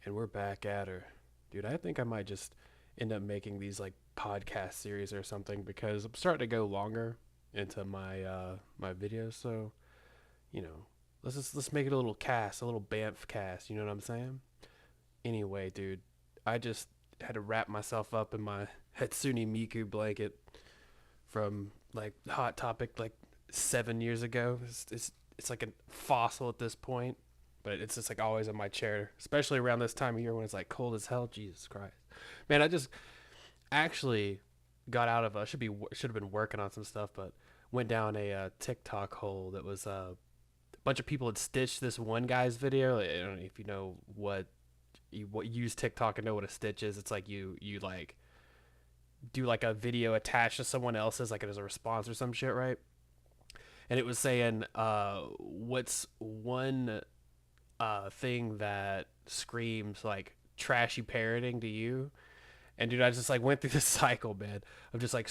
And we're back at her. Dude, I think I might just end up making these like podcast series or something because I'm starting to go longer into my videos. So, you know, let's make it a little cast, a little Bamfcast, you know what I'm saying? Anyway, dude, I just had to wrap myself up in my Hatsune Miku blanket from like Hot Topic like 7 years ago. It's like a fossil at this point, but it's just like always in my chair, especially around this time of year when it's like cold as hell. Jesus Christ, man! I just actually got out of should have been working on some stuff, but went down a TikTok hole that was a bunch of people had stitched this one guy's video. I don't know if you know what use TikTok and know what a stitch is. It's like you like do like a video attached to someone else's, like it as a response or some shit, right? And it was saying, what's one thing that screams like trashy parroting to you? And dude, I just like went through this cycle, man, of just like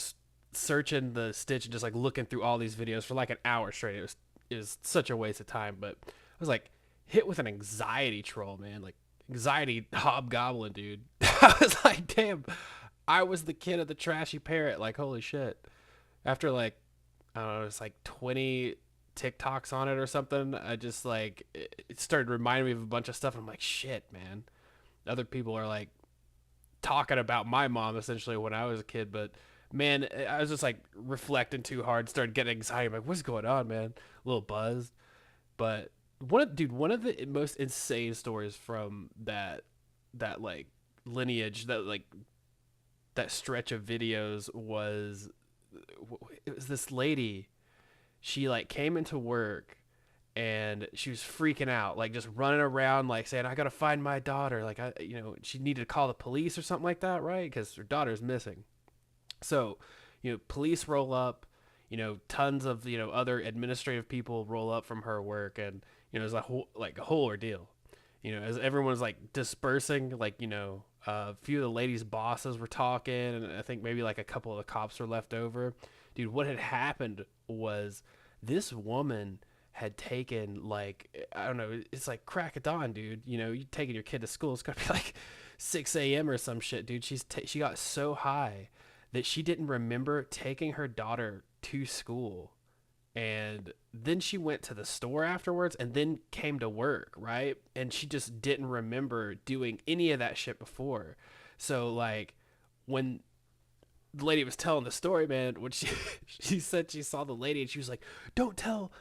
searching the stitch and just like looking through all these videos for like an hour straight. It was such a waste of time, but I was like hit with an anxiety troll, man, like anxiety hobgoblin, dude. I was like, damn, I was the kid of the trashy parrot. Like, holy shit. After like, I don't know, it's like 20 TikToks on it or something. I just like, it started reminding me of a bunch of stuff. And I'm like, shit, man. Other people are like talking about my mom essentially when I was a kid. But man, I was just like reflecting too hard, started getting anxiety. I'm like, what's going on, man? A little buzzed. But one of the most insane stories from that like lineage, that stretch of videos was it was this lady. She like came into work and she was freaking out, like just running around, like saying, "I gotta find my daughter." Like she needed to call the police or something like that, right? Because her daughter's missing. So, police roll up. Tons of other administrative people roll up from her work, and it's a whole ordeal. As everyone was like dispersing, like a few of the ladies' bosses were talking, and I think maybe like a couple of the cops were left over. Dude, what had happened was this woman had taken like I don't know, it's like crack of dawn, dude. You taking your kid to school, it's gonna be like 6 a.m. or some shit, dude. She got so high that she didn't remember taking her daughter to school, and then she went to the store afterwards and then came to work, right? And she just didn't remember doing any of that shit before. So like when the lady was telling the story, man, when she she said she saw the lady and she was like, don't tell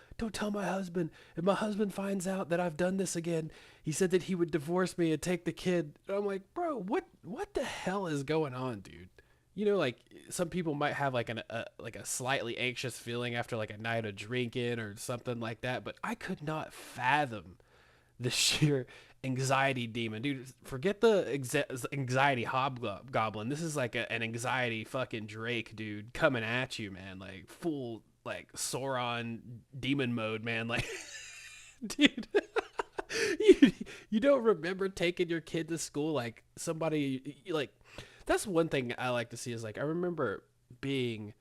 my husband. If my husband finds out that I've done this again, he said that he would divorce me and take the kid." And I'm like, bro, what the hell is going on, dude? Like some people might have like a slightly anxious feeling after like a night of drinking or something like that, but I could not fathom the sheer anxiety demon, dude. Forget the anxiety hobgoblin. This is like an anxiety fucking Drake, dude, coming at you, man. Like full like Sauron demon mode, man. Like, dude, you you don't remember taking your kid to school? Like somebody like that's one thing I like to see is like I remember being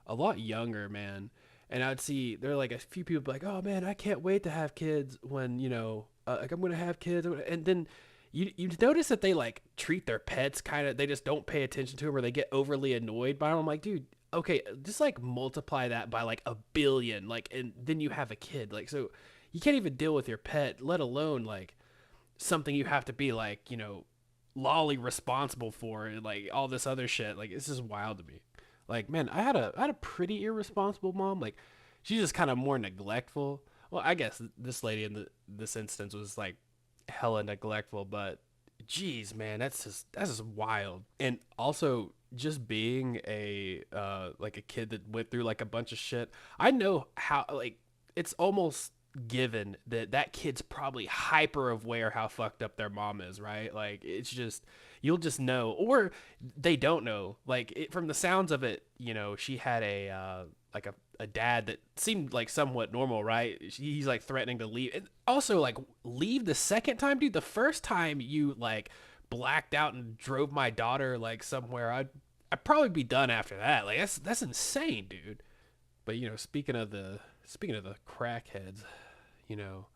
a lot younger, man, and I'd see there are like a few people be like, "Oh man, I can't wait to have kids when like I'm gonna have kids," and then you notice that they like treat their pets kind of they just don't pay attention to them or they get overly annoyed by them. I'm like, dude, okay, just like multiply that by like a billion, like, and then you have a kid, like so you can't even deal with your pet, let alone like something you have to be like lolly responsible for and like all this other shit. Like it's just wild to me. Like man, I had a pretty irresponsible mom. Like she's just kind of more neglectful. Well, I guess this lady in this instance was like hella neglectful, but geez, man, that's just wild. And also just being a like a kid that went through like a bunch of shit. I know how like it's almost given that that kid's probably hyper aware how fucked up their mom is, right? Like it's just you'll just know, or they don't know. Like from the sounds of it, she had a dad that seemed like somewhat normal, right? He's like threatening to leave, and also like leave the second time, dude. The first time you like blacked out and drove my daughter like somewhere, I'd probably be done after that. Like that's insane, dude. But speaking of the crackheads, you know,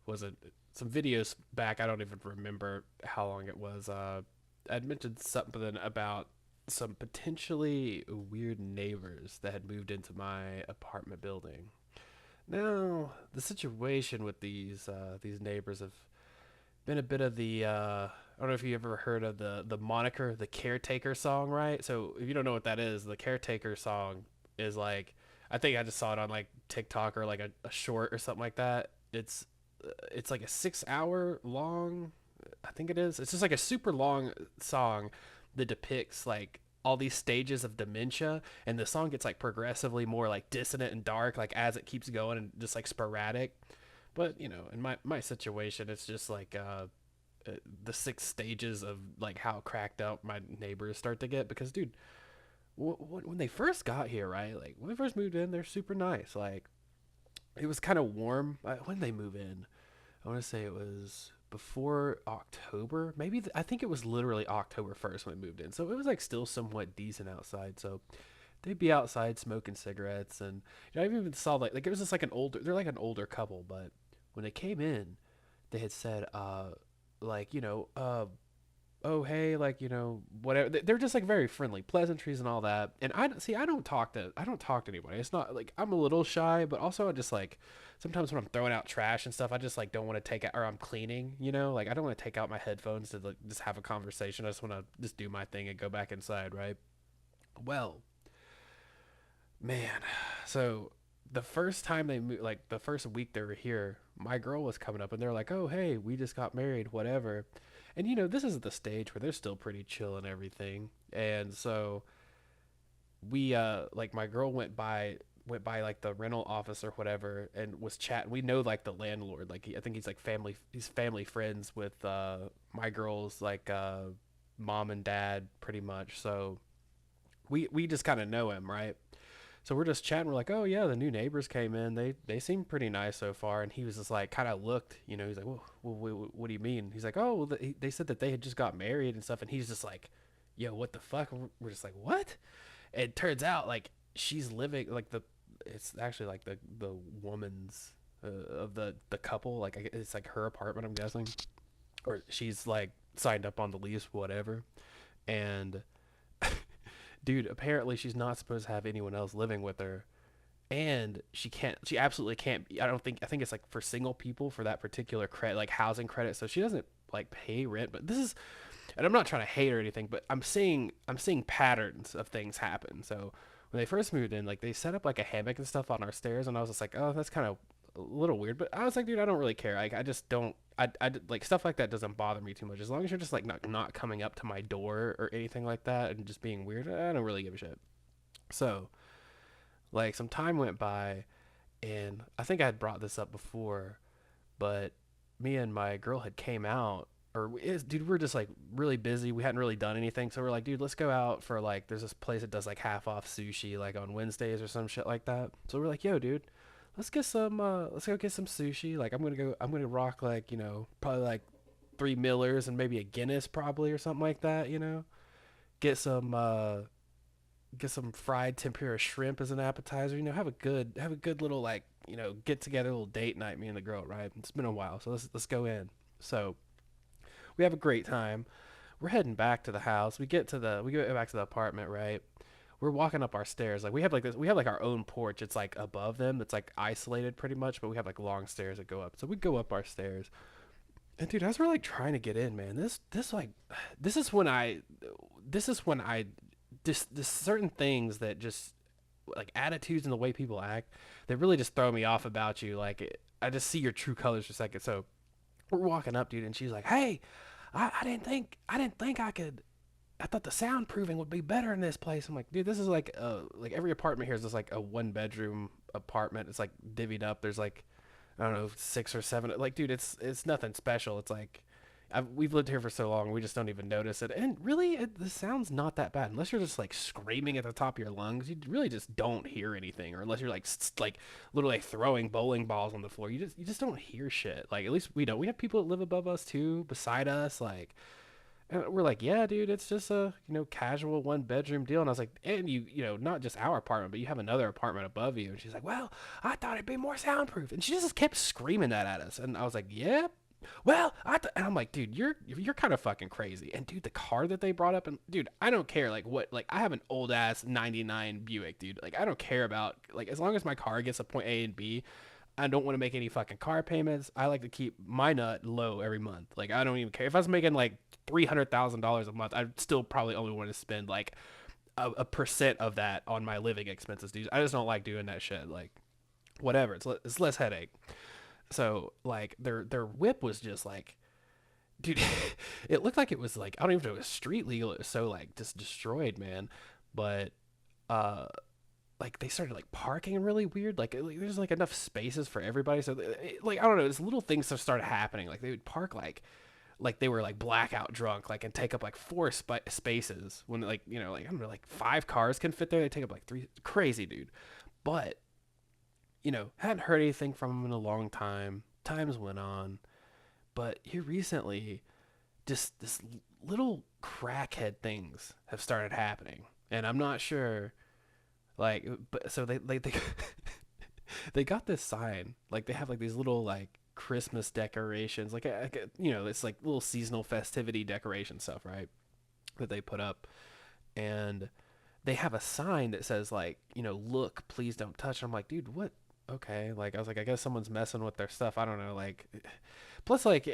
was it some videos back. I don't even remember how long it was. I'd mentioned something about some potentially weird neighbors that had moved into my apartment building. Now, the situation with these neighbors have been a bit of the I don't know if you ever heard of the moniker the caretaker song, right? So if you don't know what that is, the caretaker song is like, I think I just saw it on like TikTok or like a short or something like that. It's like a 6 hour long, I think it is. It's just like a super long song that depicts like all these stages of dementia, and the song gets like progressively more like dissonant and dark like as it keeps going, and just like sporadic. But in my situation, it's just like the six stages of like how cracked out my neighbors start to get. Because dude, when they first got here, right, like when they first moved in, they're super nice. Like it was kind of warm. When did they move in? I want to say it was before October. Maybe I think it was literally October 1st when we moved in. So it was like still somewhat decent outside. So they'd be outside smoking cigarettes, and I even saw like it was just like they're like an older couple. But when they came in, they had said like oh hey, like whatever. They're just like very friendly pleasantries and all that. And I don't talk to anybody. It's not like I'm a little shy, but also I just like sometimes when I'm throwing out trash and stuff, I just like don't want to take out, or I'm cleaning, like I don't want to take out my headphones to like just have a conversation. I just want to just do my thing and go back inside, right? Well, man, so the first time they moved, like the first week they were here, my girl was coming up and they're like, "Oh, hey, we just got married, whatever." And this is the stage where they're still pretty chill and everything. And so we like my girl went by like the rental office or whatever and was chatting. We know like the landlord, like I think he's family friends with my girl's like mom and dad pretty much. So we just kind of know him, right? So we're just chatting. We're like, oh yeah, the new neighbors came in. They seem pretty nice so far. And he was just like, kind of looked, he's like, well, what do you mean? He's like, oh, well, they said that they had just got married and stuff. And he's just like, yo, what the fuck? We're just like, what? And it turns out like she's living like it's actually like the woman's of the couple. Like it's like her apartment, I'm guessing, or she's like signed up on the lease, whatever. And dude, apparently she's not supposed to have anyone else living with her, and she absolutely can't. I think it's like for single people for that particular credit, like housing credit, so she doesn't like pay rent. But this is, and I'm not trying to hate or anything, but I'm seeing patterns of things happen. So when they first moved in, like they set up like a hammock and stuff on our stairs, and I was just like, oh, that's kind of a little weird. But I was like, dude, I don't really care. Like I just don't. Like stuff like that doesn't bother me too much, as long as you're just like not coming up to my door or anything like that and just being weird. I don't really give a shit. So like some time went by, and I think I had brought this up before, but me and my girl had came out, dude, we're just like really busy. We hadn't really done anything, so we're like, dude, let's go out for like, there's this place that does like half off sushi like on Wednesdays or some shit like that. So we're like, yo, dude, let's go get some sushi. Like I'm gonna rock like, probably like three Millers and maybe a Guinness probably or something like that, Get some fried tempura shrimp as an appetizer, have a good little like, get together little date night, me and the girl, right? It's been a while, so let's go in. So we have a great time. We're heading back to the house. We get back to the apartment, right? We're walking up our stairs. Like we have like our own porch. It's like above them. It's like isolated pretty much, but we have like long stairs that go up. So we go up our stairs. And dude, as we're like trying to get in, man, this is when I this certain things that just like attitudes and the way people act that really just throw me off about you. I just see your true colors for a second. So we're walking up, dude, and she's like, "Hey, I didn't think I could. I thought the soundproofing would be better in this place." I'm like, dude, this is like every apartment here is just like a one bedroom apartment. It's like divvied up. There's like, I don't know, six or seven. Like, dude, it's nothing special. It's like we've lived here for so long, we just don't even notice it. And really, the sound's not that bad unless you're just like screaming at the top of your lungs. You really just don't hear anything, or unless you're like literally like throwing bowling balls on the floor. You just don't hear shit. Like at least we don't. We have people that live above us too, beside us, like. And we're like, yeah, dude, it's just a casual one bedroom deal. And I was like, and not just our apartment, but you have another apartment above you. And she's like, well, I thought it'd be more soundproof. And she just kept screaming that at us. And I was like, yeah, Well, and I'm like, dude, you're kind of fucking crazy. And dude, the car that they brought up, and dude, I don't care like what, like I have an old ass '99 Buick, dude. Like I don't care about like as long as my car gets to point A and B. I don't want to make any fucking car payments. I like to keep my nut low every month. Like I don't even care if I was making like $300,000 a month. I'd still probably only want to spend like a percent of that on my living expenses, dude. I just don't like doing that shit. Like whatever, it's less headache. So like their whip was just like, dude, it looked like it was like I don't even know if it was street legal. It was so like just destroyed, man. But uh, like they started like parking really weird. Like there's like enough spaces for everybody. So like I don't know, just little things that started happening. Like they would park like they were like blackout drunk, like and take up like four spaces when like like I don't know, like five cars can fit there. They take up like three. Crazy, dude. But hadn't heard anything from him in a long time. Times went on, but here recently, just this little crackhead things have started happening, and I'm not sure. Like, but so they they got this sign. Like they have like these little like Christmas decorations, it's like little seasonal festivity decoration stuff, right? That they put up, and they have a sign that says like, look, please don't touch. And I'm like, dude, what? Okay, like I was like, I guess someone's messing with their stuff. I don't know, like, plus like,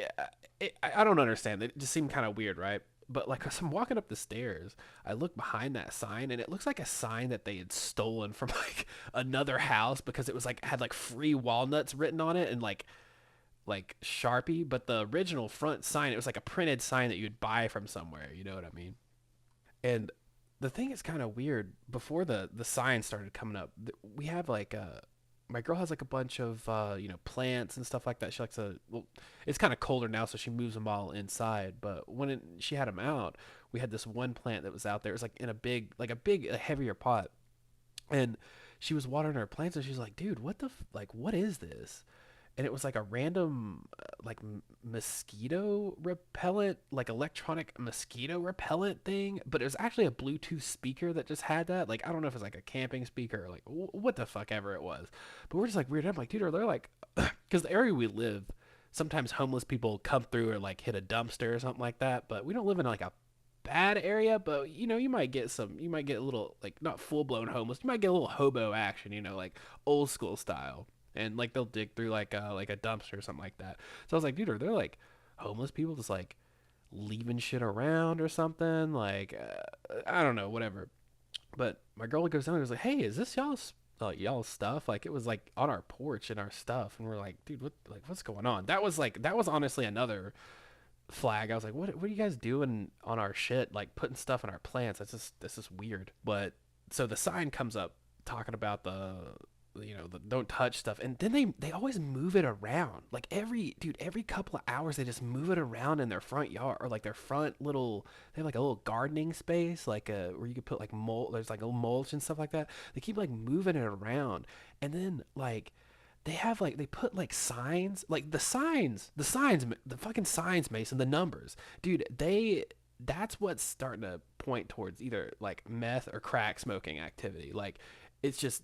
I don't understand. It just seemed kind of weird, right? But like, as I'm walking up the stairs, I look behind that sign, and it looks like a sign that they had stolen from like another house because it was like had like free walnuts written on it and like Sharpie. But the original front sign, it was like a printed sign that you'd buy from somewhere. You know what I mean? And the thing is kind of weird. Before the sign started coming up, we have like my girl has like a bunch of plants and stuff like that. She likes to, well, it's kind of colder now, so she moves them all inside. But when she had them out, we had this one plant that was out there. It was like in a heavier pot, and she was watering her plants, and she's like, "Dude, what the like? What is this?" And it was like a random mosquito repellent, like electronic mosquito repellent thing, but it was actually a Bluetooth speaker that just had that. Like I don't know if it's like a camping speaker or like what the fuck ever it was, but we're just like weird. I'm like, dude, are they like, because the area we live, sometimes homeless people come through or like hit a dumpster or something like that, but we don't live in like a bad area, but you might get a little like not full blown homeless, you might get a little hobo action, like old school style, and like they'll dig through like a dumpster or something like that. So I was like, dude, are there like homeless people just like leaving shit around or something? Like I don't know, whatever. But my girl goes down and was like, hey, is this y'all's stuff? Like it was like on our porch and our stuff, and we're like, dude, what's going on? That was honestly another flag. I was like, what are you guys doing on our shit? Like putting stuff in our plants. This is weird. But so the sign comes up talking about the don't touch stuff, and then they always move it around. Like every couple of hours they just move it around in their front yard, or like their front little, they have like a little gardening space, like where you could put like mulch, there's like a little mulch and stuff like that. They keep like moving it around, and then like they have like they put like signs, like the fucking signs, Mason, the numbers, dude, that's what's starting to point towards either like meth or crack smoking activity. Like it's just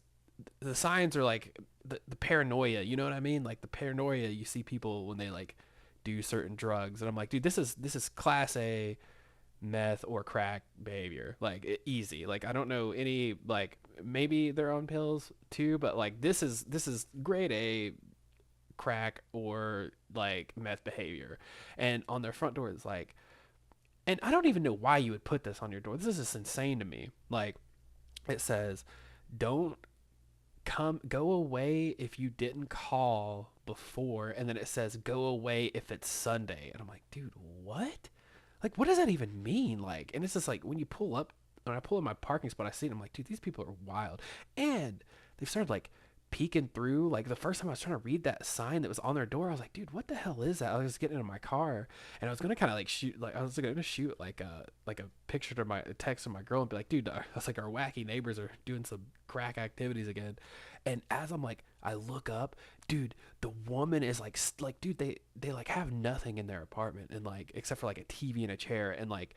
the signs are like the paranoia, you know what I mean? Like the paranoia you see people when they like do certain drugs, and I'm like, dude, this is class A meth or crack behavior, like easy. Like I don't know any, like maybe they're on pills too, but like this is grade A crack or like meth behavior. And on their front door is like, and I don't even know why you would put this on your door. This is just insane to me. Like it says, don't go away if you didn't call before, and then it says go away if it's Sunday. And I'm like, dude, what? Like what does that even mean? Like, and it's just like when I pull in my parking spot, I see it, I'm like, dude, these people are wild. And they've started like peeking through. Like the first time I was trying to read that sign that was on their door, I was like, dude, what the hell is that? I was getting into my car, and I was gonna kind of like shoot, like I was gonna shoot like a picture to a text to my girl and be like, dude, I was like, our wacky neighbors are doing some crack activities again. And as I'm like, I look up, dude, the woman is like dude, they like have nothing in their apartment, and like except for like a TV and a chair, and like,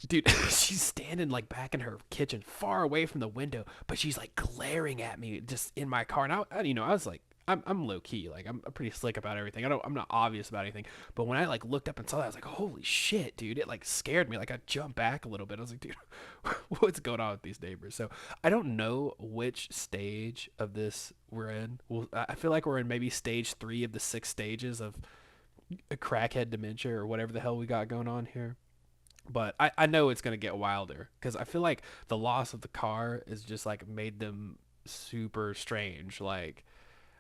dude, she's standing like back in her kitchen, far away from the window, but she's like glaring at me just in my car. And I was like, I'm low key. Like I'm pretty slick about everything. I'm not obvious about anything. But when I like looked up and saw that, I was like, holy shit, dude! It like scared me. Like I jumped back a little bit. I was like, dude, what's going on with these neighbors? So I don't know which stage of this we're in. Well, I feel like we're in maybe stage 3 of the 6 stages of a crackhead dementia or whatever the hell we got going on here. But I know it's gonna get wilder because I feel like the loss of the car is just like made them super strange. Like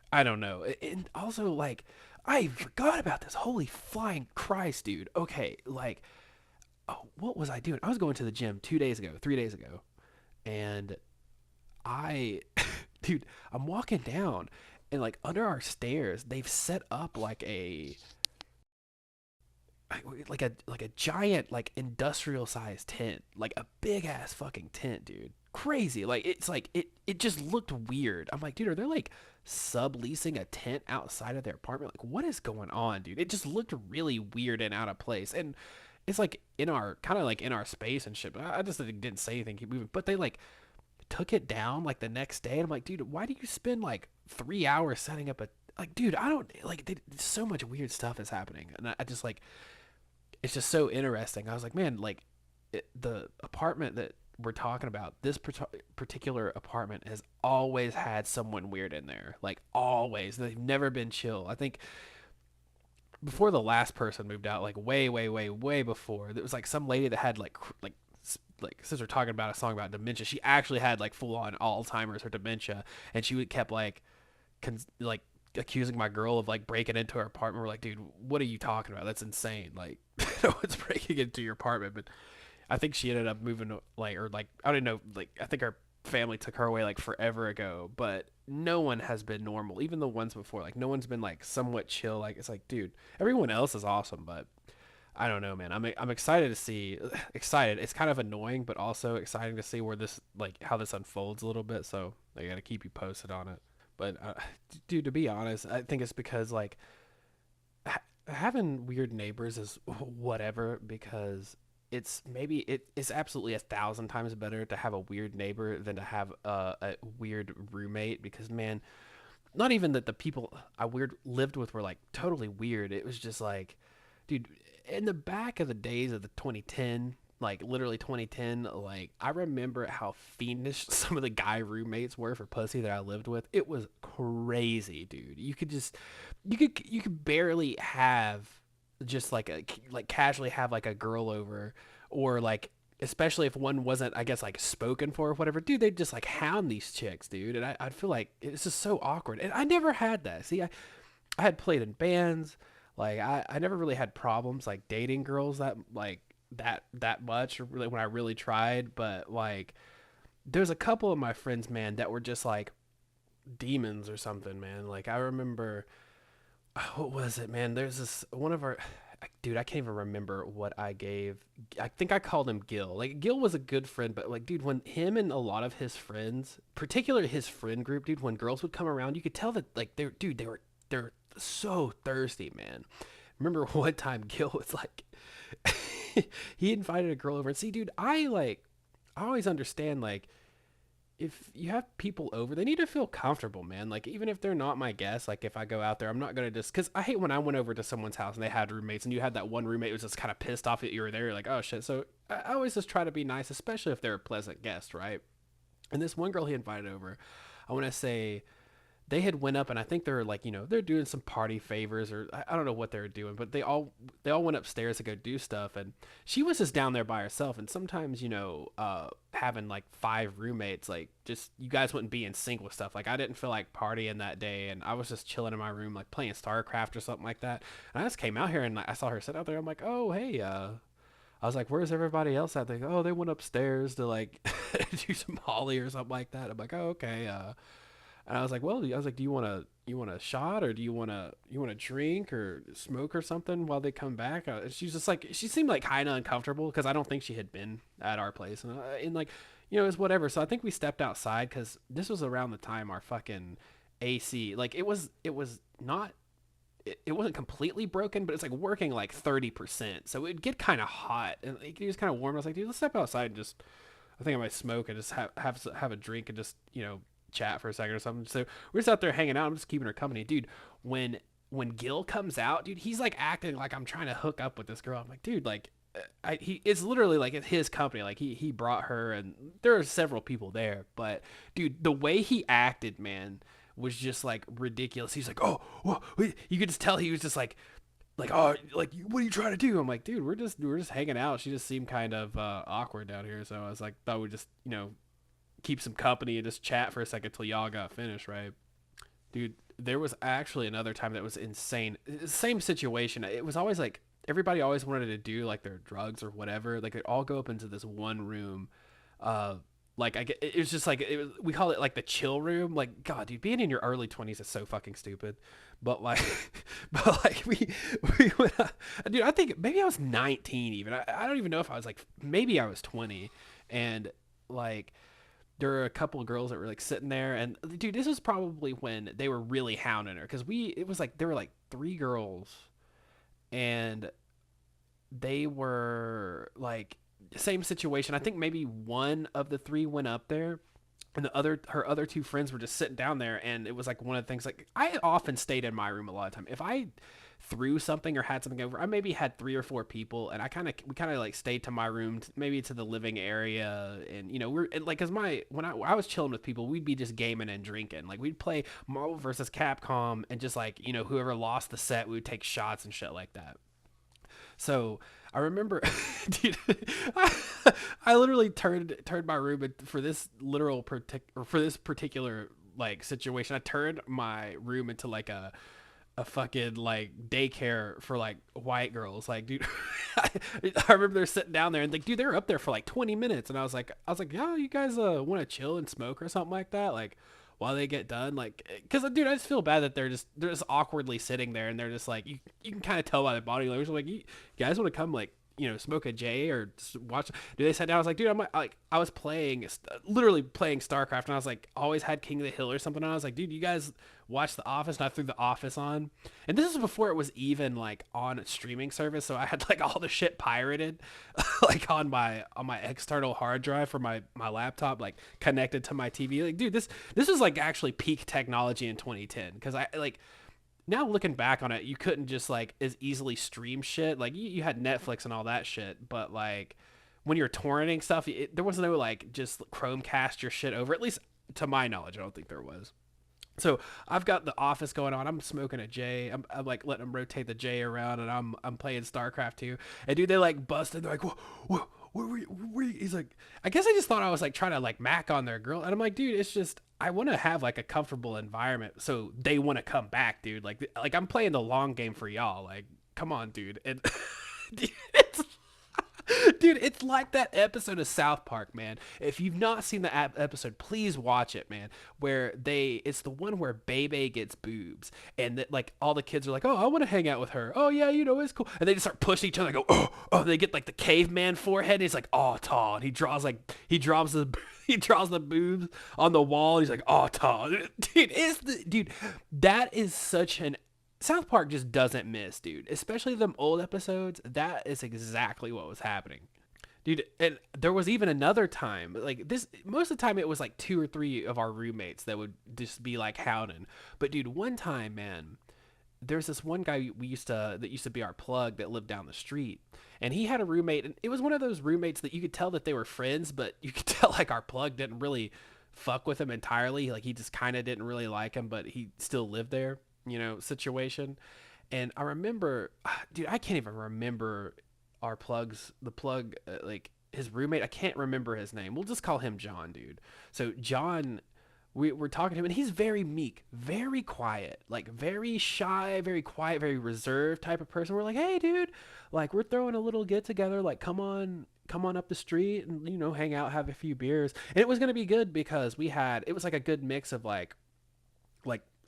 I don't know. And also, like, I forgot about this. Holy flying Christ, dude. Okay, like, oh, what was I doing? I was going to the gym 2 days ago, 3 days ago, and I, dude, I'm walking down, and like under our stairs, they've set up like a giant like industrial sized tent, like a big ass fucking tent, dude. Crazy. Like it's like it just looked weird. I'm like, dude, are they like subleasing a tent outside of their apartment? Like what is going on, dude? It just looked really weird and out of place. And it's like in our kind of like in our space and shit. But I just didn't say anything, keep moving. But they like took it down like the next day. And I'm like, dude, why do you spend like 3 hours setting up a like, dude, I don't like. So much weird stuff is happening, and I just like it's just so interesting. I was like, man, like the apartment that we're talking about, this particular apartment has always had someone weird in there. Like always, they've never been chill. I think before the last person moved out, like way, way, way, way before, there was like some lady that had like since we're talking about a song about dementia, she actually had like full on Alzheimer's or dementia, and she would kept like like accusing my girl of like breaking into her apartment. We're like, dude, what are you talking about? That's insane. Like, no one's breaking into your apartment. But I think she ended up moving, like, or like, I don't know, like, I think her family took her away like forever ago. But no one has been normal. Even the ones before, like, no one's been like somewhat chill. Like, it's like, dude, everyone else is awesome, but I don't know, man. I'm excited to see. Excited. It's kind of annoying, but also exciting to see where this like how this unfolds a little bit. So I gotta keep you posted on it. But dude, to be honest, I think it's because like having weird neighbors is whatever because it's absolutely 1,000 times better to have a weird neighbor than to have a weird roommate because man, not even that the people I weird lived with were like totally weird. It was just like, dude, in the back of the days of the 2010, like literally 2010, like I remember how fiendish some of the guy roommates were for pussy that I lived with. It was crazy, dude. You could barely have just like a like casually have like a girl over or like especially if one wasn't I guess like spoken for or whatever, dude, they'd just like hound these chicks, dude. And I'd feel like it's just so awkward. And I never had that. See, I had played in bands. Like I never really had problems like dating girls that like that much or really when I really tried, but like there's a couple of my friends, man, that were just like demons or something, man. Like I remember what was it, man? There's this one of our dude, I can't even remember what I gave. I think I called him Gil. Like Gil was a good friend, but like dude, when him and a lot of his friends, particularly his friend group, dude, when girls would come around, you could tell that like they're so thirsty, man. Remember one time Gil was like he invited a girl over and see, dude, I always understand like if you have people over, they need to feel comfortable, man. Like even if they're not my guests, like if I go out there, I'm not gonna just because I hate when I went over to someone's house and they had roommates and you had that one roommate who was just kind of pissed off that you were there. You're like, oh shit. So I always just try to be nice, especially if they're a pleasant guest, right? And this one girl he invited over, I want to say they had went up and I think they're like, they're doing some party favors or I don't know what they were doing, but they all went upstairs to go do stuff and she was just down there by herself. And sometimes, having like 5 roommates, like just you guys wouldn't be in sync with stuff. Like I didn't feel like partying that day and I was just chilling in my room, like playing StarCraft or something like that. And I just came out here and I saw her sit out there. I'm like, oh, hey, I was like, where's everybody else at? They go, oh, they went upstairs to like do some Holly or something like that. I'm like, oh, okay. And I was like, well, I was like, do you want a shot or do you want to drink or smoke or something while they come back? She's just like, she seemed like kind of uncomfortable because I don't think she had been at our place and like, it was whatever. So I think we stepped outside because this was around the time our fucking AC, like it was not, it wasn't completely broken, but it's like working like 30%. So it'd get kind of hot and it was kind of warm. I was like, dude, let's step outside and just, I think I might smoke and just have a drink and just, chat for a second or something. So we're just out there hanging out. I'm just keeping her company, dude. When when Gil comes out, dude, he's like acting like I'm trying to hook up with this girl. I'm like, dude, like, he it's literally like his company. Like he brought her, and there are several people there. But dude, the way he acted, man, was just like ridiculous. He's like, oh, whoa. You could just tell he was just like, oh, like, what are you trying to do? I'm like, dude, we're just hanging out. She just seemed kind of awkward down here, so I was like, thought we'd just keep some company and just chat for a second till y'all got finished, right? Dude, there was actually another time that was insane. Same situation. It was always like everybody always wanted to do like their drugs or whatever. Like they'd all go up into this one room. Uh, like it was just like we call it like the chill room. Like God, dude, being in your early 20s is so fucking stupid. But like, but like we went, dude. I think maybe I was 19 even. I don't even know if I was like maybe I was 20, and like there were a couple of girls that were like sitting there, and dude, this was probably when they were really hounding her because it was like there were like three girls, and they were like same situation. I think maybe one of the three went up there, and her other two friends were just sitting down there, and it was like one of the things. Like I often stayed in my room a lot of time if I threw something or had something over. I maybe had three or four people, and we kind of like stayed to my room, maybe to the living area, and we're and like, cause when I was chilling with people, we'd be just gaming and drinking. Like we'd play Marvel versus Capcom, and just like whoever lost the set, we would take shots and shit like that. So I remember, dude, I literally turned my room for this or for this particular like situation. I turned my room into like a fucking like daycare for like white girls. Like, dude, I remember they're sitting down there and like, dude, they were up there for like 20 minutes, and I was like, yeah, you guys want to chill and smoke or something like that, like while they get done, like, because dude, I just feel bad that they're just awkwardly sitting there, and they're just like, you can kind of tell by the body language, like, you guys want to come like smoke a J or watch. Dude, they sat down. I was like, dude, I'm like, I was literally playing StarCraft, and I was like, always had King of the Hill or something. And I was like, dude, you guys watch The Office, and I threw The Office on. And this is before it was even like on a streaming service, so I had like all the shit pirated, like on my external hard drive for my laptop, like connected to my TV. Like, dude, this was like actually peak technology in 2010, because I like now looking back on it, you couldn't just like as easily stream shit. Like you had Netflix and all that shit, but like when you're torrenting stuff, there was no like just Chromecast your shit over. At least to my knowledge, I don't think there was. So I've got The Office going on. I'm smoking a J. I'm like letting them rotate the J around, and I'm playing StarCraft 2. And dude, they like busted. They're like, whoa, where he's like, I guess I just thought I was like trying to like mac on their girl, and I'm like, dude, it's just I want to have like a comfortable environment, so they want to come back, dude. Like I'm playing the long game for y'all. Like, come on, dude. And dude, dude, it's like that episode of South Park, man. If you've not seen the episode, please watch it, man. It's the one where Bebe gets boobs, and that like all the kids are like, "Oh, I want to hang out with her." Oh yeah, it's cool, and they just start pushing each other. They go, oh. They get like the caveman forehead. And he's like, "Oh, tall," and he draws the he draws the boobs on the wall. And he's like, "Oh, tall," dude. That is such an South Park just doesn't miss, dude. Especially them old episodes. That is exactly what was happening, dude. And there was even another time, like this. Most of the time, it was like two or three of our roommates that would just be like hounding. But dude, one time, man, there's this one guy that used to be our plug that lived down the street, and he had a roommate, and it was one of those roommates that you could tell that they were friends, but you could tell like our plug didn't really fuck with him entirely. Like he just kind of didn't really like him, but he still lived there, situation. And I remember, dude, I can't even remember the plug, like his roommate. I can't remember his name. We'll just call him John, dude. So John, we're talking to him, and he's very meek, very quiet, like very shy, very quiet, very reserved type of person. We're like, hey, dude, like we're throwing a little get together, like come on up the street and hang out, have a few beers. And it was gonna be good because it was like a good mix of like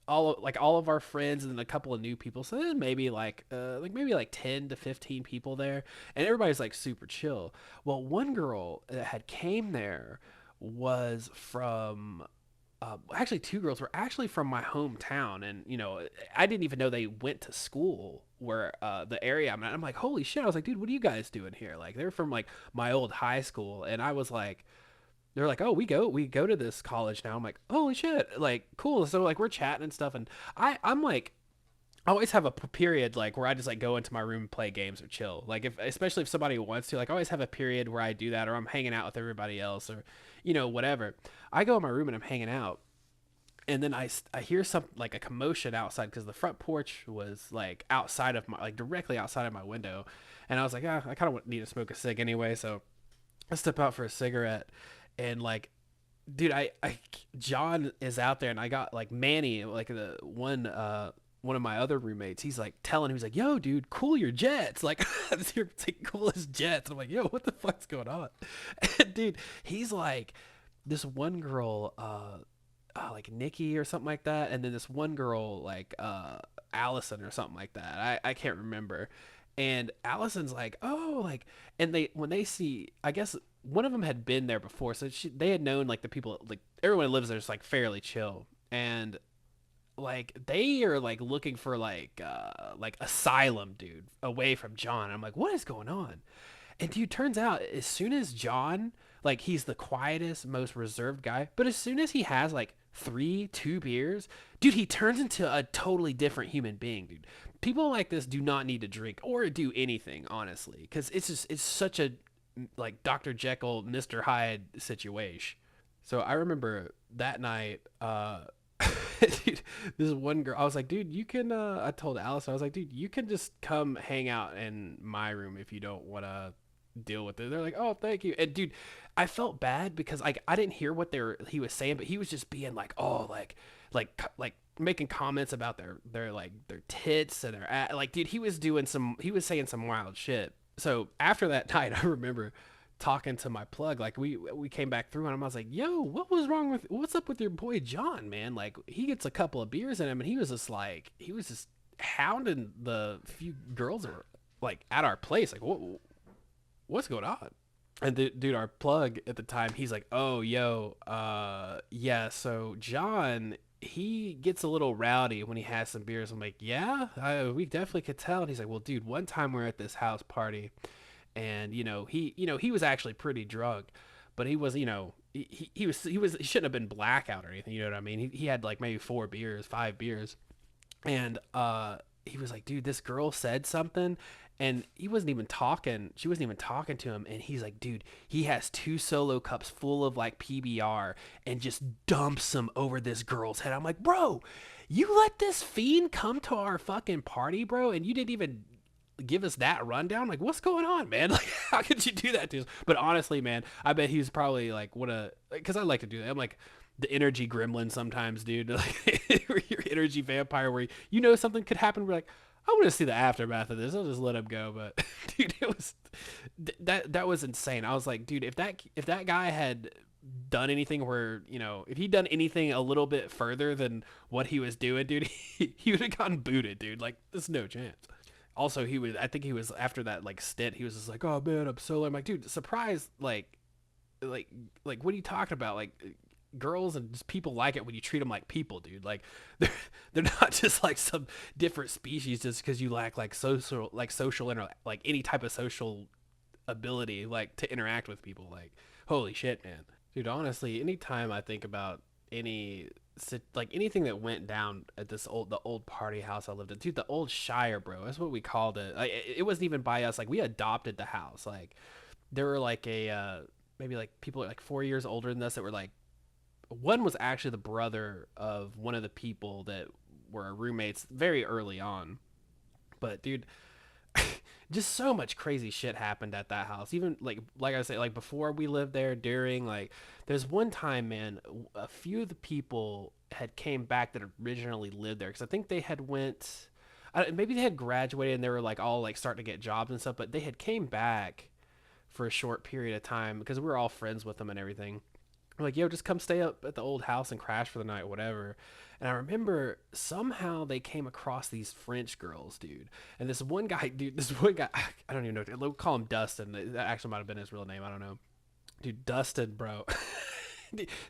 all of our friends and then a couple of new people. So there's maybe maybe like 10 to 15 people there, and everybody's like super chill. Well, one girl that had came there was from actually two girls were actually from my hometown, and I didn't even know they went to school where the area I'm at. I'm like, holy shit. I was like, dude, what are you guys doing here? Like they're from like my old high school, and I was like, they're like, oh, we go to this college now. I'm like, holy shit, like cool. So like we're chatting and stuff, and I'm like, I always have a period like where I just like go into my room and play games or chill. Like if especially if somebody wants to, like I always have a period where I do that, or I'm hanging out with everybody else, or whatever. I go in my room and I'm hanging out, and then I hear something like a commotion outside because the front porch was like outside of my like directly outside of my window, and I was like, ah, I kind of need to smoke a cig anyway, so I step out for a cigarette, and like, dude, John is out there, and I got like Manny, like the one of my other roommates. He's like telling him, he's like, yo, dude, cool your jets. Like, you're like, cool his jets. And I'm like, yo, what the fuck's going on? And dude, he's like, this one girl, like Nikki or something like that, and then this one girl like Allison or something like that. I can't remember. And Allison's like, oh, like, and when they see, I guess one of them had been there before, so they had known like the people, like everyone who lives there is like fairly chill, and like they are like looking for like asylum, dude, away from John. I'm like, what is going on? And dude, turns out as soon as John, like he's the quietest, most reserved guy, but as soon as he has like two beers, dude, he turns into a totally different human being, dude. People like this do not need to drink or do anything, honestly, because it's such a like Dr. Jekyll, Mr. Hyde situation. So I remember that night, dude, this one girl, I was like, dude, you can, I told Alice, I was like, dude, you can just come hang out in my room if you don't want to deal with it. They're like, oh, thank you. And dude, I felt bad because like I didn't hear what he was saying, but he was just being like, oh, like making comments about their like their tits and their like, dude, he was saying some wild shit. So after that night, I remember talking to my plug, like we came back through, and I was like, yo, what's up with your boy John, man? Like he gets a couple of beers in him, and he was just hounding the few girls that were like at our place, like what's going on? And dude, our plug at the time, he's like, oh, yo, yeah, so John, he gets a little rowdy when he has some beers. I'm like, yeah, we definitely could tell. And he's like, well, dude, one time we we're at this house party, and he was actually pretty drunk, but he was, he shouldn't have been blackout or anything. You know what I mean? He had like maybe 5 beers, and he was like, dude, this girl said something, and she wasn't even talking to him, and he's like, dude, he has 2 solo cups full of like PBR and just dumps them over this girl's head. I'm like, bro, you let this fiend come to our fucking party, bro, and you didn't even give us that rundown? Like, what's going on, man? Like, how could you do that to us? But honestly, man, I bet he's probably like, because I like to do that. I'm like the energy gremlin sometimes, dude. Like, your energy vampire, where something could happen. We're like, I want to see the aftermath of this. I'll just let him go. But dude, it was that was insane. I was like, dude, if that guy had done anything where, if he'd done anything a little bit further than what he was doing, dude, he would have gotten booted, dude. Like, there's no chance. Also, I think he was, after that like stint, he was just like, oh man, I'm solo. I'm like, dude, surprise, like what are you talking about? Like, girls and just people like it when you treat them like people, dude. Like they're not just like some different species just because you lack like social like any type of social ability like to interact with people. Like, holy shit, man. Dude, honestly, anytime I think about anything that went down at the old party house I lived in, dude, the old Shire, bro, that's what we called it. Like, it wasn't even by us. Like, we adopted the house. Like, there were like maybe like people like 4 years older than us that were like, one was actually the brother of one of the people that were our roommates very early on. But dude, just so much crazy shit happened at that house. Even like I said, like before we lived there, during, like, there's one time, man, a few of the people had came back that originally lived there, because I think they had maybe they had graduated and they were like all like starting to get jobs and stuff, but they had came back for a short period of time because we were all friends with them and everything. We're like, yo, just come stay up at the old house and crash for the night, whatever. And I remember somehow they came across these French girls, dude. And this one guy, I don't even know. We'll call him Dustin. That actually might have been his real name. I don't know. Dude, Dustin, bro.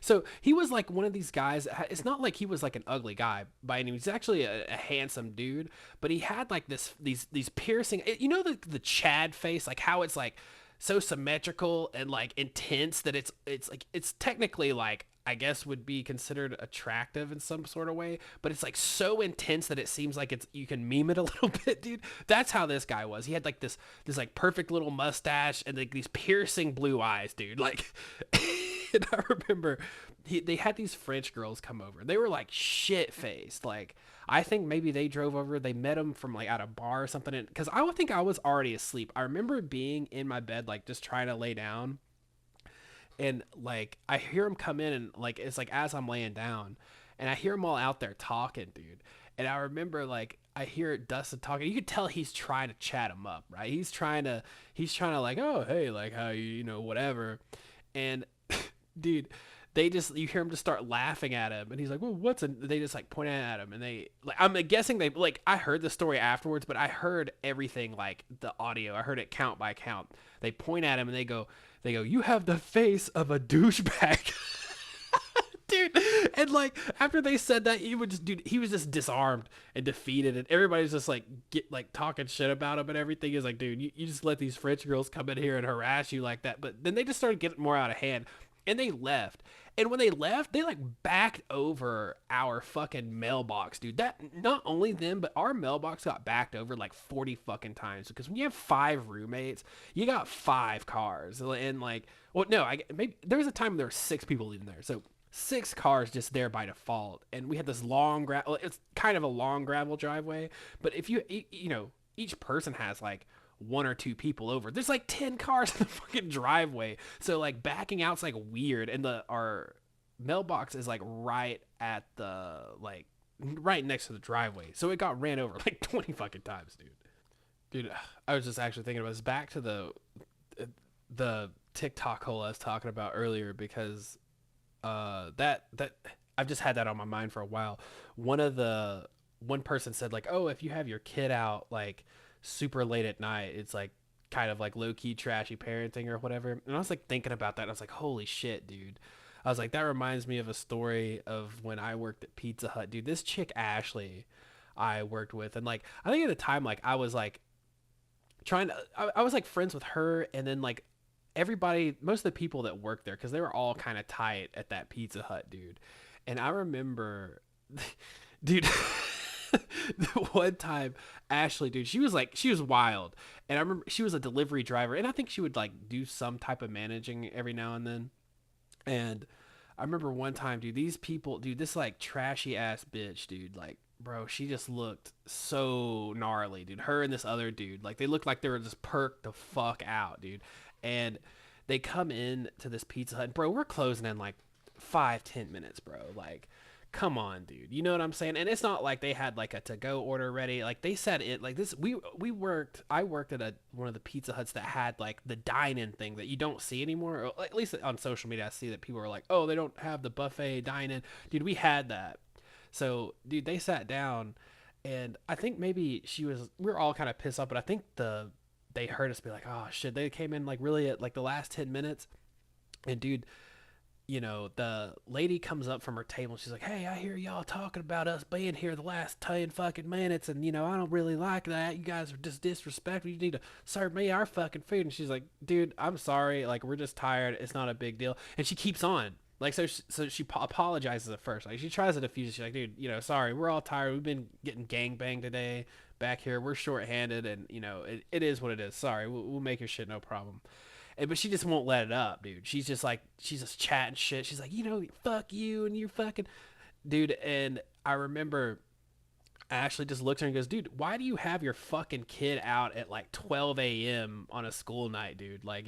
So he was like one of these guys. It's not like he was like an ugly guy by any means. He's actually a handsome dude. But he had like these piercing, the Chad face, like how it's like so symmetrical and like intense that it's like it's technically like I guess would be considered attractive in some sort of way, but it's like so intense that it seems like it's you can meme it a little bit, dude. That's how this guy was. He had like this like perfect little mustache and like these piercing blue eyes, dude. Like and I remember they had these French girls come over. They were like shit faced. Like I think maybe they drove over. They met him from like at a bar or something. Because I would think I was already asleep. I remember being in my bed, like just trying to lay down, and like I hear him come in, and like it's like as I'm laying down, and I hear them all out there talking, dude. And I remember like I hear Dustin talking. You could tell he's trying to chat him up, right? He's trying to like, oh hey, like how you know whatever, and dude, they just you hear him just start laughing at him, and he's like, well, what's a they just like point at him, and they like I'm guessing they like I heard the story afterwards, but I heard everything like the audio. I heard it count by count. They point at him and they go, you have the face of a douchebag. Dude, and like after they said that, he was just disarmed and defeated, and everybody's just like get like talking shit about him and everything. Is like, dude, you just let these French girls come in here and harass you like that. But then they just started getting more out of hand, and they left. And when they left, they like backed over our fucking mailbox, dude. That not only them, but our mailbox got backed over like 40 fucking times, because when you have 5 roommates, you got 5 cars, and like, well, no, maybe there was a time when there were 6 people living there, so 6 cars just there by default. And we had this long gravel. It's kind of a long gravel driveway, but if you know, each person has like 1 or 2 people over. There's like 10 cars in the fucking driveway. So like backing out's like weird, and our mailbox is like right at the like right next to the driveway. So it got ran over like 20 fucking times, dude. Dude, I was just actually thinking about this. Back to the TikTok hole I was talking about earlier, because that I've just had that on my mind for a while. One person said like, oh, if you have your kid out like super late at night, it's like kind of like low-key trashy parenting or whatever. And I was like thinking about that, and I was like, holy shit, dude. I was like, that reminds me of a story of when I worked at Pizza Hut, dude. This chick Ashley I worked with, and like I think at the time like I was like I was like friends with her, and then like everybody, most of the people that worked there, because they were all kind of tight at that Pizza Hut, dude. And I remember dude, the one time Ashley, dude, she was wild. And I remember she was a delivery driver, and I think she would like do some type of managing every now and then. And I remember one time, dude, these people, dude, this like trashy ass bitch, dude, like, bro, she just looked so gnarly, dude. Her and this other dude, like, they looked like they were just perked the fuck out, dude. And they come in to this Pizza Hut, and bro, we're closing in like 5-10 minutes, bro. Like, come on, dude. You know what I'm saying? And it's not like they had like a to-go order ready. Like they said it like this. I worked at one of the Pizza Huts that had like the dine-in thing that you don't see anymore. Or at least on social media, I see that people are like, oh, they don't have the buffet dine-in. Dude, we had that. So, dude, they sat down, and I think maybe we were all kind of pissed off, but I think they heard us be like, oh shit, they came in like really at like the last 10 minutes. And dude, you know, the lady comes up from her table, and she's like, hey, I hear y'all talking about us being here the last 10 fucking minutes, and you know, I don't really like that. You guys are just disrespectful. You need to serve me our fucking food. And she's like, dude, I'm sorry, like, we're just tired, it's not a big deal. And she keeps on. Like, so she apologizes at first. Like, she tries to diffuse it. She's like, dude, you know, sorry, we're all tired. We've been getting gangbanged today back here. We're shorthanded, and, you know, it is what it is. Sorry, we'll make your shit no problem. But she just won't let it up, dude. She's just chatting shit. She's like, you know, fuck you, and you're fucking... Dude, and I remember Ashley just looks at her and goes, dude, why do you have your fucking kid out at like 12 a.m. on a school night, dude? Like,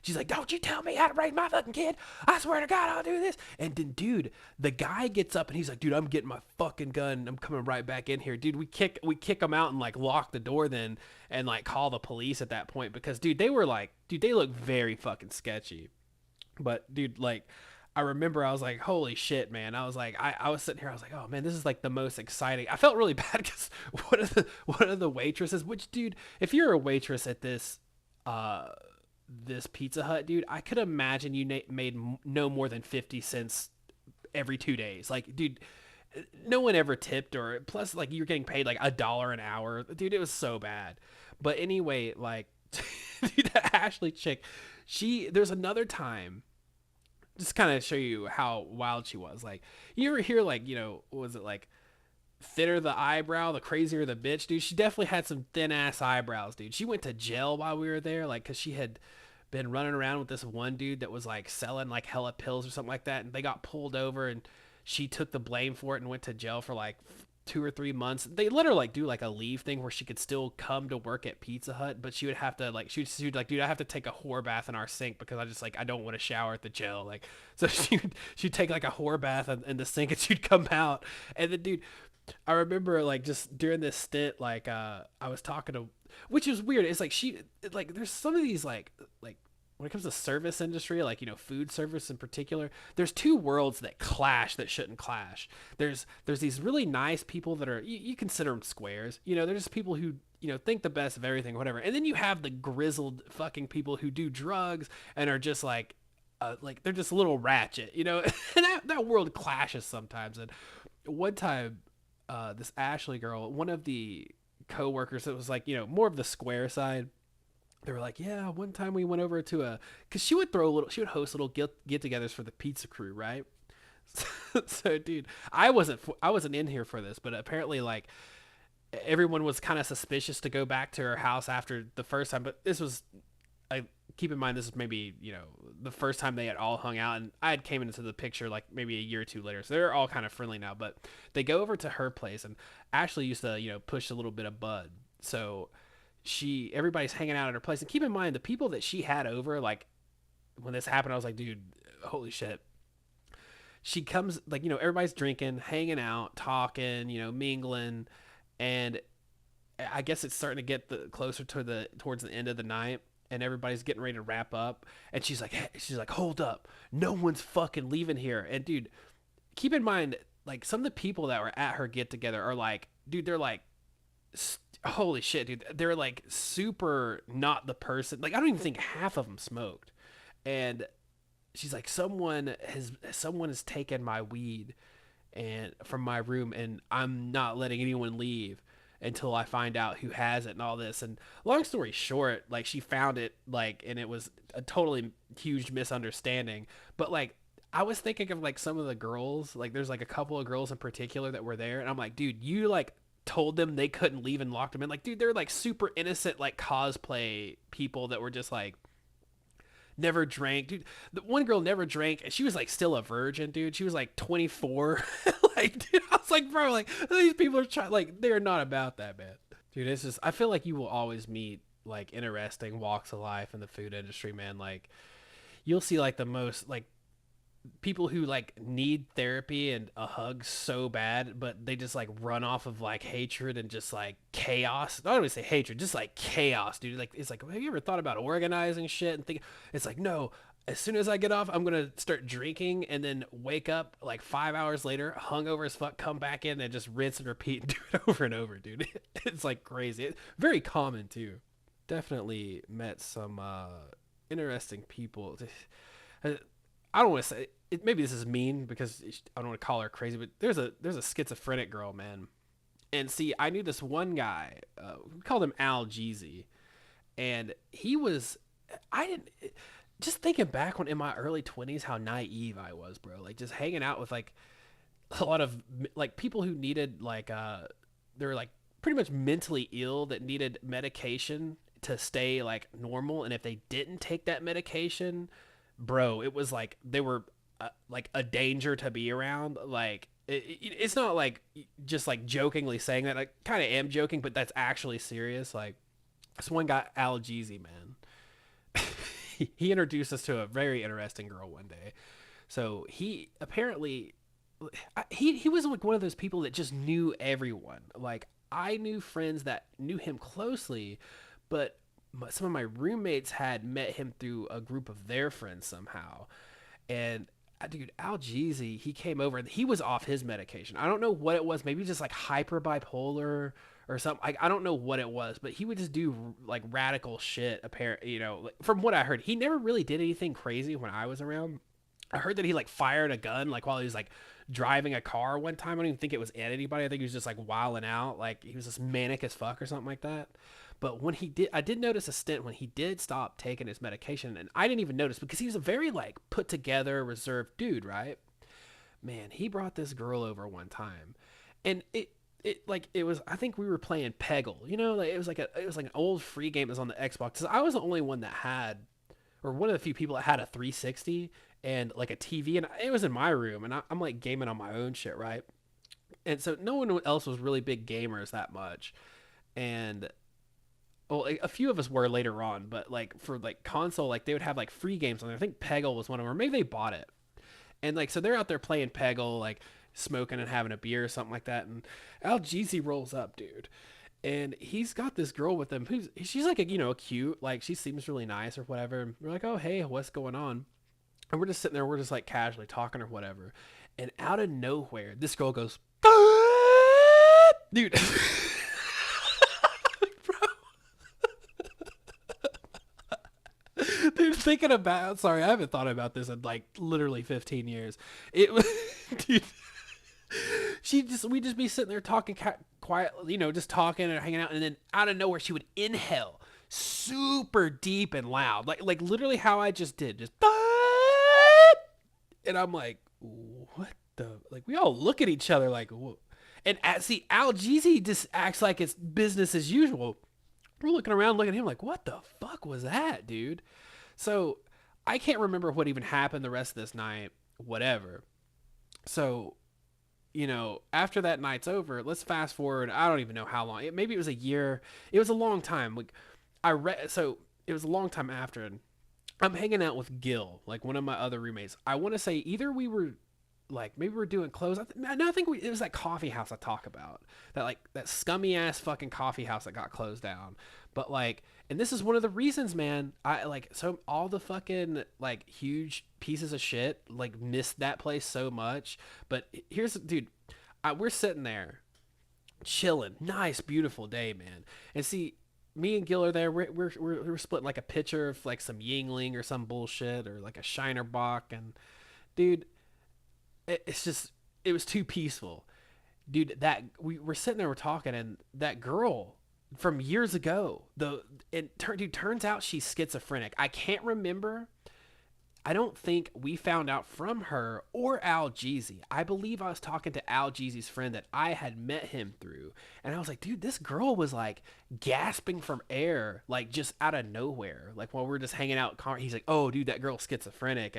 she's like, don't you tell me how to raise my fucking kid. I swear to God, I'll do this. And then, dude, the guy gets up and he's like, dude, I'm getting my fucking gun. I'm coming right back in here. Dude, we kick him out and like lock the door then and like call the police at that point, because, dude, they look very fucking sketchy. But, dude, like, I remember I was like, holy shit, man. I was like, I was sitting here, I was like, oh man, this is like the most exciting. I felt really bad because one of the waitresses, which, dude, if you're a waitress at this Pizza Hut, dude, I could imagine you made no more than 50 cents every 2 days. Like, dude, no one ever tipped, or plus like you're getting paid like $1 an hour. Dude, it was so bad. But anyway, like Dude, that Ashley chick, there's another time, just kind of show you how wild she was. Like, you ever hear, like, what was it, like, thinner the eyebrow, the crazier the bitch, dude? She definitely had some thin ass eyebrows, dude. She went to jail while we were there, like, because she had been running around with this one dude that was like selling like hella pills or something like that, and they got pulled over, and she took the blame for it and went to jail for like 2 or 3 months. They let her like do like a leave thing where she could still come to work at Pizza Hut, but she would have to like she'd like, dude, I have to take a whore bath in our sink because I don't want to shower at the jail. Like, so she'd take like a whore bath in the sink, and she'd come out. And then, dude, I remember like just during this stint, like I was talking to, which is weird. It's like like there's some of these like when it comes to service industry, like, food service in particular, there's two worlds that clash that shouldn't clash. There's these really nice people that are, you consider them squares. They're just people who, think the best of everything, whatever. And then you have the grizzled fucking people who do drugs and are just like they're just a little ratchet, and that world clashes sometimes. And one time, this Ashley girl, one of the coworkers that was like, more of the square side, they were like, yeah, one time we went over to because she would host little get-togethers for the pizza crew, right? So, dude, I wasn't in here for this, but apparently, like, everyone was kind of suspicious to go back to her house after the first time. But this was, I keep in mind, this is maybe, the first time they had all hung out, and I had came into the picture like maybe a year or two later, so they're all kind of friendly now. But they go over to her place, and Ashley used to, push a little bit of bud, so everybody's hanging out at her place. And keep in mind, the people that she had over, like, when this happened, I was like, dude, holy shit. She comes, like, everybody's drinking, hanging out, talking, mingling, and I guess it's starting to get closer to towards the end of the night, and everybody's getting ready to wrap up, and she's like, hold up, no one's fucking leaving here. And, dude, keep in mind, like, some of the people that were at her get together are like, dude, they're like, holy shit, dude, they're like super not the person. Like, I don't even think half of them smoked. And she's like, someone has taken my weed and from my room, and I'm not letting anyone leave until I find out who has it and all this. And long story short, like, she found it, like, and it was a totally huge misunderstanding. But, like, I was thinking of, like, some of the girls, like, there's like a couple of girls in particular that were there, and I'm like, dude, you like told them they couldn't leave and locked them in. Like, dude, they're like super innocent, like, cosplay people that were just like never drank. Dude, the one girl never drank, and she was like still a virgin, dude. She was like 24. Like, dude, I was like, bro, like, these people are trying, like, they're not about that, man. Dude, it's just, I feel like you will always meet like interesting walks of life in the food industry, man. Like, you'll see like the most like people who like need therapy and a hug so bad, but they just like run off of like hatred and just like chaos. I don't even say hatred, just like chaos, dude. Like, it's like, have you ever thought about organizing shit and think? It's like, no, as soon as I get off, I'm gonna start drinking and then wake up like 5 hours later, hungover as fuck, come back in and just rinse and repeat and do it over and over, dude. It's like crazy. It's very common too. Definitely met some interesting people. I don't want to say it, maybe this is mean because I don't want to call her crazy, but there's a schizophrenic girl, man. And see, I knew this one guy, we called him Al Jeezy, and he was, I didn't, just thinking back when in my early 20s, how naive I was, bro. Like, just hanging out with like a lot of like people who needed like, they're like pretty much mentally ill that needed medication to stay like normal. And if they didn't take that medication, bro, it was like they were like a danger to be around. Like, it's not like just like jokingly saying that. I kind of am joking, but that's actually serious. Like, this one guy, Al Jeezy, man, he introduced us to a very interesting girl one day. So he apparently, he was like one of those people that just knew everyone. Like, I knew friends that knew him closely, but some of my roommates had met him through a group of their friends somehow. And dude, Al Jeezy, he came over and he was off his medication. I don't know what it was. Maybe just like hyper bipolar or something. I don't know what it was, but he would just do like radical shit. Apparently, from what I heard, he never really did anything crazy when I was around. I heard that he like fired a gun like while he was like driving a car one time. I don't even think it was at anybody. I think he was just like wilding out. Like, he was just manic as fuck or something like that. But when he did, I did notice a stint when he did stop taking his medication, and I didn't even notice because he was a very like put together, reserved dude, right? Man, he brought this girl over one time, and it was, I think we were playing Peggle, like it was like an old free game that was on the Xbox. 'Cause I was the only one that had, or one of the few people that had a 360 and like a TV, and it was in my room, and I'm like gaming on my own shit, right? And so no one else was really big gamers that much, and well, a few of us were later on, but like for like console, like they would have like free games on there. I think Peggle was one of them, or maybe they bought it. And like, so they're out there playing Peggle, like smoking and having a beer or something like that. And Al Jeezy rolls up, dude. And he's got this girl with him she's like a cute, like she seems really nice or whatever. And we're like, oh, hey, what's going on? And we're just sitting there, we're just like casually talking or whatever. And out of nowhere, this girl goes, dude. Dude, thinking about, sorry, I haven't thought about this in like literally 15 years. It was, dude, we'd just be sitting there talking quiet, just talking and hanging out. And then out of nowhere, she would inhale super deep and loud. Like literally how I just did. Just, and I'm like, what the, like we all look at each other like, whoa. And see, Al Jeezy just acts like it's business as usual. We're looking around, looking at him like, what the fuck was that, dude? So I can't remember what even happened the rest of this night, whatever. So, after that night's over, let's fast forward. I don't even know how long. Maybe it was a year. It was a long time. Like so it was a long time after. And I'm hanging out with Gil, like one of my other roommates. I want to say either we were like, maybe we're doing clothes. I think it was that coffee house I talk about, that scummy ass fucking coffee house that got closed down. But like, and this is one of the reasons, man, I like, so all the fucking like huge pieces of shit like missed that place so much. But here's, dude, we're sitting there chilling, nice, beautiful day, man. And see, me and Gil are there. We're splitting like a pitcher of like some Yingling or some bullshit or like a Shiner Bock, and dude, it's just, it was too peaceful, dude. That we're sitting there, we're talking, and that girl from years ago, dude, turns out she's schizophrenic. I can't remember. I don't think we found out from her or Al Jeezy. I believe I was talking to Al Jeezy's friend that I had met him through, and I was like, dude, this girl was like gasping from air, like just out of nowhere. Like while we were just hanging out, he's like, oh, dude, that girl's schizophrenic,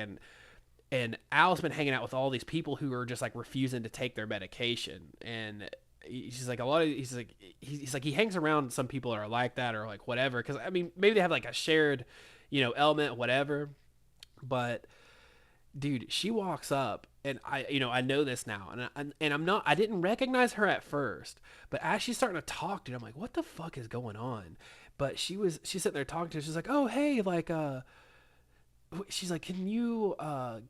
and Al's been hanging out with all these people who are just like refusing to take their medication. And he's like, he's like, he hangs around some people that are like that or like whatever. Cause I mean, maybe they have like a shared, element, whatever. But dude, she walks up, and I know this now, and I didn't recognize her at first, but as she's starting to talk, dude, I'm like, what the fuck is going on? But she's sitting there talking to her. She's like, oh, hey, like, she's like, can you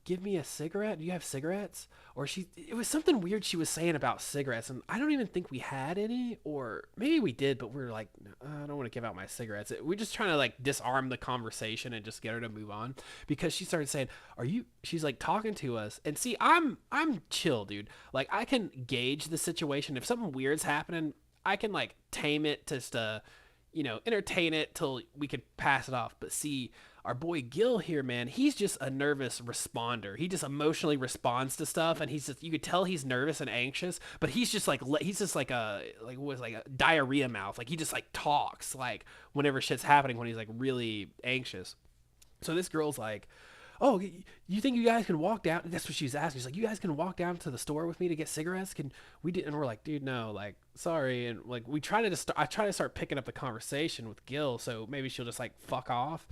give me a cigarette? Do you have cigarettes? Or it was something weird she was saying about cigarettes, and I don't even think we had any, or maybe we did, but we were like, I don't want to give out my cigarettes. We're just trying to like disarm the conversation and just get her to move on, because she started saying, she's like talking to us, and see, I'm chill, dude. Like I can gauge the situation. If something weird's happening, I can like tame it just to, entertain it till we could pass it off. But see, our boy Gil here, man, he's just a nervous responder. He just emotionally responds to stuff, and you could tell he's nervous and anxious, but he's just like a diarrhea mouth. Like he just like talks like whenever shit's happening when he's like really anxious. So this girl's like, oh, you think you guys can walk down? That's what she was asking. She's like, you guys can walk down to the store with me to get cigarettes? Can we do? And we're like, dude, no, like, sorry. And like, I try to start picking up the conversation with Gil, so maybe she'll just like fuck off.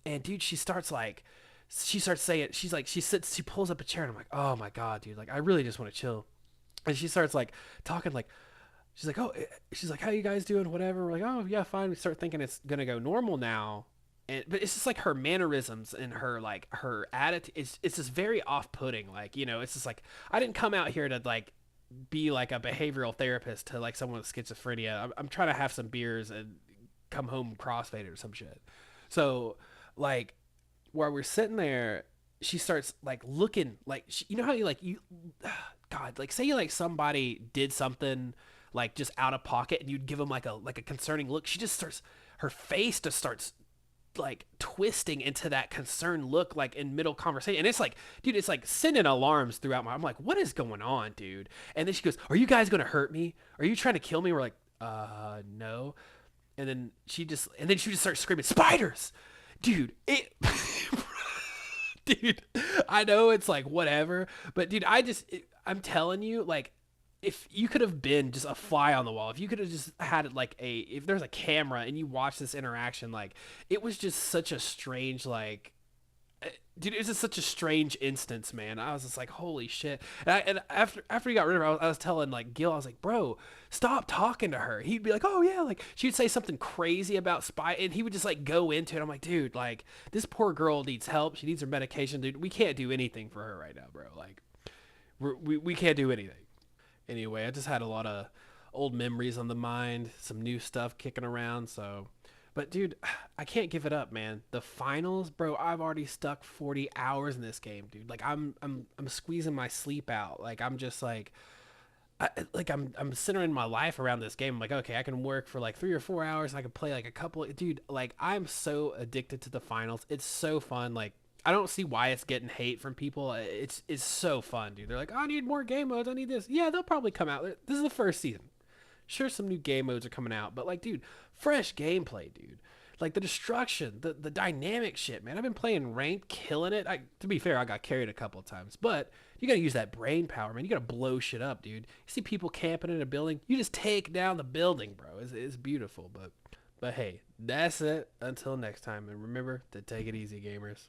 And dude, she starts saying, she pulls up a chair, and I'm like, oh my God, dude, like, I really just want to chill. And she starts like talking, like, she's like, how you guys doing? Whatever. We're like, oh yeah, fine. We start thinking it's going to go normal now. But it's just like her mannerisms and her attitude. It's just very off-putting. Like, it's just like, I didn't come out here to like be like a behavioral therapist to like someone with schizophrenia. I'm trying to have some beers and come home crossfaded or some shit. So like while we're sitting there, she starts like looking like, you know how God, like say like somebody did something like just out of pocket, and you'd give them like a concerning look. She just starts, her face just starts like twisting into that concerned look, like in middle conversation, and it's like, dude, it's like sending alarms throughout my, I'm like, what is going on, dude? And then she goes, are you guys gonna hurt me? Are you trying to kill me? We're like, no. And then she just starts screaming, spiders, dude. It dude, I know it's like whatever, but dude, I'm telling you, like, if you could have been just a fly on the wall, if you could have just had like if there's a camera and you watch this interaction, like, it was just such a strange, like, dude, it was just such a strange instance, man. I was just like, holy shit. And after he got rid of her, I was telling like Gil, I was like, bro, stop talking to her. He'd be like, oh yeah, like she'd say something crazy about spy, and he would just like go into it. I'm like, dude, like this poor girl needs help. She needs her medication, dude. We can't do anything for her right now, bro. Like, we can't do anything. Anyway, I just had a lot of old memories on the mind, some new stuff kicking around, so. But dude, I can't give it up, man. The finals, bro. I've already stuck 40 hours in this game, dude. Like I'm squeezing my sleep out. Like I'm just like, I'm centering my life around this game. I'm like, okay, I can work for like 3 or 4 hours. And I can play like a couple. Dude, like I'm so addicted to the finals. It's so fun. Like I don't see why it's getting hate from people. It's so fun, dude. They're like, oh, I need more game modes. I need this. Yeah, they'll probably come out. This is the first season. Sure, some new game modes are coming out, but like, dude, fresh gameplay, dude. Like the destruction, the dynamic shit, man. I've been playing ranked, killing it. To be fair, I got carried a couple of times, but you gotta use that brain power, man. You gotta blow shit up, dude. You see people camping in a building, you just take down the building, bro. It's beautiful, but hey, that's it. Until next time, and remember to take it easy, gamers.